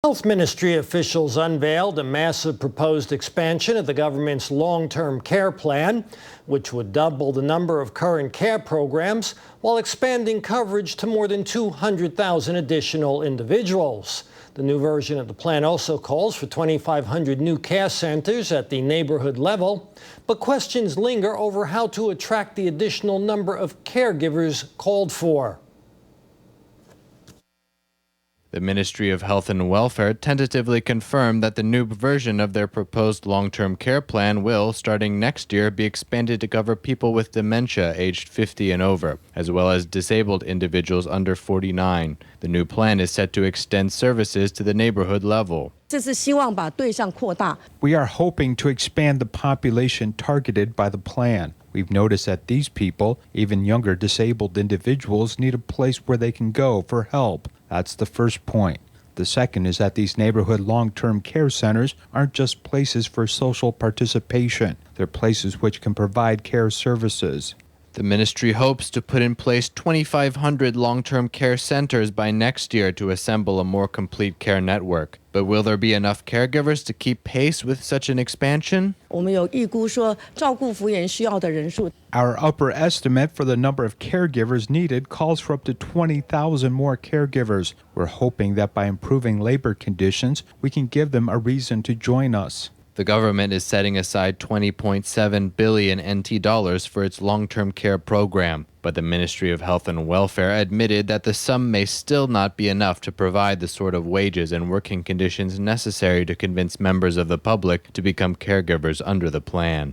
Health Ministry officials unveiled a massive proposed expansion of the government's long-term care plan, which would double the number of current care programs while expanding coverage to more than 200,000 additional individuals. The new version of the plan also calls for 2,500 new care centers at the neighborhood level, but questions linger over how to attract the additional number of caregivers called for. The Ministry of Health and Welfare tentatively confirmed that the new version of their proposed long-term care plan will, starting next year, be expanded to cover people with dementia aged 50 and over, as well as disabled individuals under 49. The new plan is set to extend services to the neighborhood level. We are hoping to expand the population targeted by the plan. We've noticed that these people, even younger disabled individuals, need a place where they can go for help. That's the first point. The second is that these neighborhood long-term care centers aren't just places for social participation. They're places which can provide care services. The ministry hopes to put in place 2,500 long-term care centers by next year to assemble a more complete care network. But will there be enough caregivers to keep pace with such an expansion? Our upper estimate for the number of caregivers needed calls for up to 20,000 more caregivers. We're hoping that by improving labor conditions, we can give them a reason to join us. The government is setting aside 20.7 billion NT dollars for its long-term care program, but the Ministry of Health and Welfare admitted that the sum may still not be enough to provide the sort of wages and working conditions necessary to convince members of the public to become caregivers under the plan.